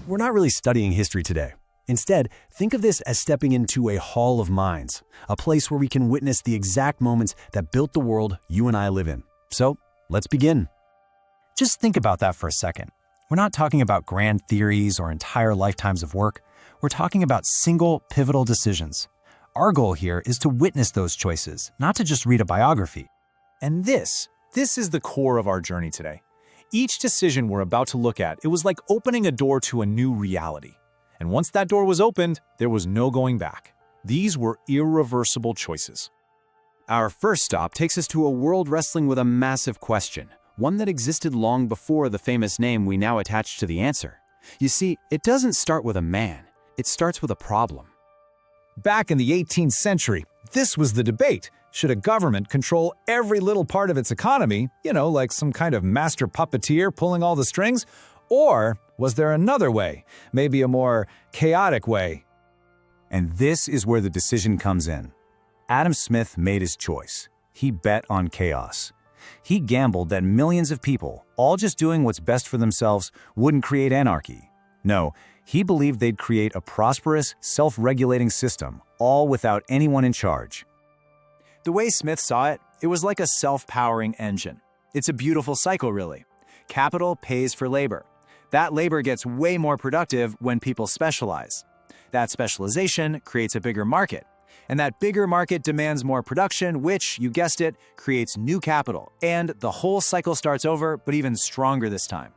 we're not really studying history today. Instead, think of this as stepping into a hall of minds, a place where we can witness the exact moments that built the world you and I live in. So, let's begin. Just think about that for a second. We're not talking about grand theories or entire lifetimes of work. We're talking about single, pivotal decisions. Our goal here is to witness those choices, not to just read a biography. And this is the core of our journey today. Each decision we're about to look at, it was like opening a door to a new reality. And once that door was opened, there was no going back. These were irreversible choices. Our first stop takes us to a world wrestling with a massive question, one that existed long before the famous name we now attach to the answer. You see, it doesn't start with a man, it starts with a problem. Back in the 18th century, this was the debate. Should a government control every little part of its economy, like some kind of master puppeteer pulling all the strings? Or was there another way, maybe a more chaotic way? And this is where the decision comes in. Adam Smith made his choice. He bet on chaos. He gambled that millions of people, all just doing what's best for themselves, wouldn't create anarchy. No, he believed they'd create a prosperous, self-regulating system, all without anyone in charge. The way Smith saw it, it was like a self-powering engine. It's a beautiful cycle, really. Capital pays for labor. That labor gets way more productive when people specialize. That specialization creates a bigger market. And that bigger market demands more production, which, you guessed it, creates new capital. And the whole cycle starts over, but even stronger this time.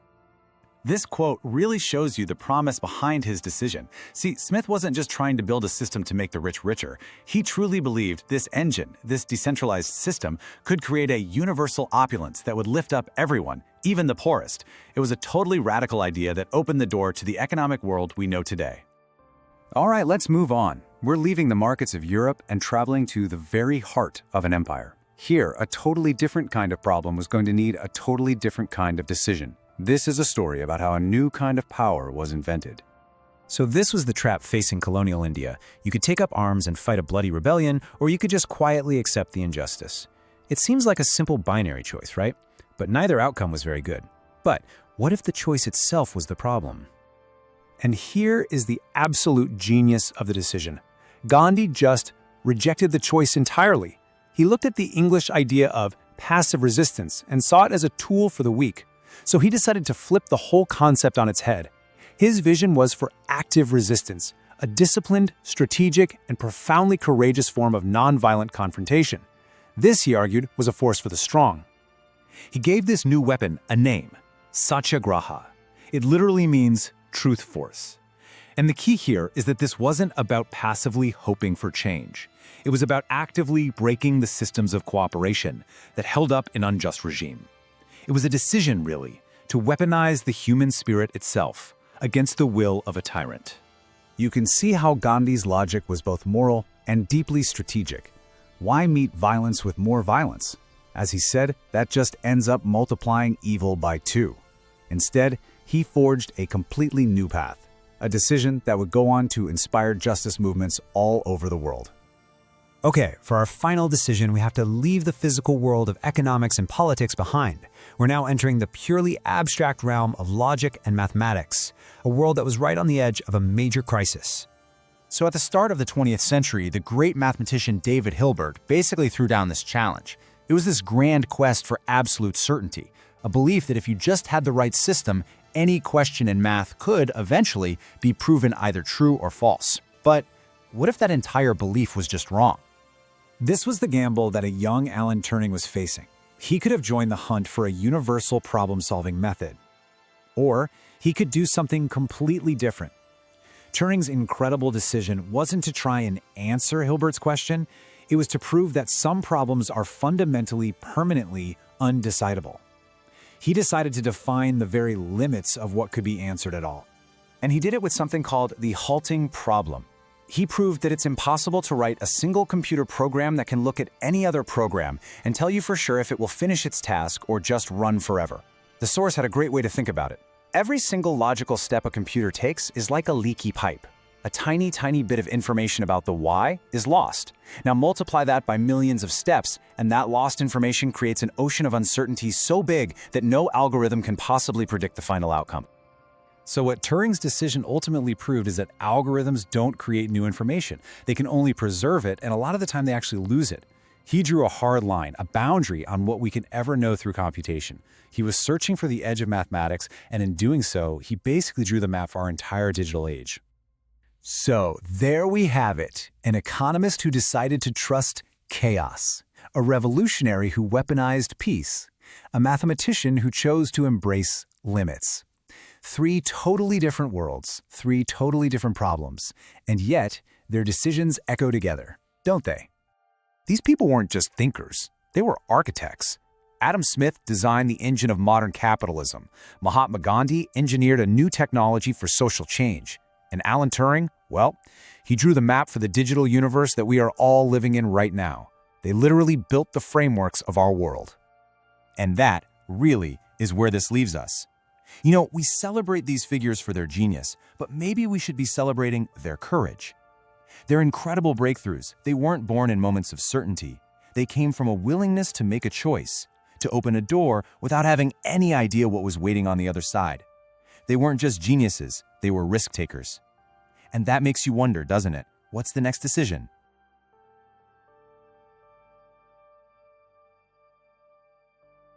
This quote really shows you the promise behind his decision. See, Smith wasn't just trying to build a system to make the rich richer. He truly believed this engine, this decentralized system, could create a universal opulence that would lift up everyone, even the poorest. It was a totally radical idea that opened the door to the economic world we know today. All right, let's move on. We're leaving the markets of Europe and traveling to the very heart of an empire. Here, a totally different kind of problem was going to need a totally different kind of decision. This is a story about how a new kind of power was invented. So this was the trap facing colonial India. You could take up arms and fight a bloody rebellion, or you could just quietly accept the injustice. It seems like a simple binary choice, right? But neither outcome was very good. But what if the choice itself was the problem? And here is the absolute genius of the decision. Gandhi just rejected the choice entirely. He looked at the English idea of passive resistance and saw it as a tool for the weak. So he decided to flip the whole concept on its head. His vision was for active resistance, a disciplined, strategic, and profoundly courageous form of nonviolent confrontation. This, he argued, was a force for the strong. He gave this new weapon a name, Satyagraha. It literally means truth force. And the key here is that this wasn't about passively hoping for change. It was about actively breaking the systems of cooperation that held up an unjust regime. It was a decision, really, to weaponize the human spirit itself against the will of a tyrant. You can see how Gandhi's logic was both moral and deeply strategic. Why meet violence with more violence? As he said, that just ends up multiplying evil by 2. Instead, he forged a completely new path, a decision that would go on to inspire justice movements all over the world. Okay, for our final decision, we have to leave the physical world of economics and politics behind. We're now entering the purely abstract realm of logic and mathematics, a world that was right on the edge of a major crisis. So at the start of the 20th century, the great mathematician David Hilbert basically threw down this challenge. It was this grand quest for absolute certainty, a belief that if you just had the right system, any question in math could eventually be proven either true or false. But what if that entire belief was just wrong? This was the gamble that a young Alan Turing was facing. He could have joined the hunt for a universal problem-solving method. Or he could do something completely different. Turing's incredible decision wasn't to try and answer Hilbert's question, it was to prove that some problems are fundamentally, permanently undecidable. He decided to define the very limits of what could be answered at all. And he did it with something called the halting problem. He proved that it's impossible to write a single computer program that can look at any other program and tell you for sure if it will finish its task or just run forever. The source had a great way to think about it. Every single logical step a computer takes is like a leaky pipe. A tiny, tiny bit of information about the why is lost. Now multiply that by millions of steps, and that lost information creates an ocean of uncertainty so big that no algorithm can possibly predict the final outcome. So what Turing's decision ultimately proved is that algorithms don't create new information. They can only preserve it, and a lot of the time they actually lose it. He drew a hard line, a boundary on what we can ever know through computation. He was searching for the edge of mathematics, and in doing so, he basically drew the map for our entire digital age. So there we have it, an economist who decided to trust chaos, a revolutionary who weaponized peace, a mathematician who chose to embrace limits. 3 totally different worlds, 3 totally different problems, and yet their decisions echo together, don't they? These people weren't just thinkers, they were architects. Adam Smith designed the engine of modern capitalism. Mahatma Gandhi engineered a new technology for social change. And Alan Turing, well, he drew the map for the digital universe that we are all living in right now. They literally built the frameworks of our world. And that really is where this leaves us. You know, we celebrate these figures for their genius, but maybe we should be celebrating their courage. Their incredible breakthroughs, they weren't born in moments of certainty. They came from a willingness to make a choice, to open a door without having any idea what was waiting on the other side. They weren't just geniuses, they were risk takers. And that makes you wonder, doesn't it? What's the next decision?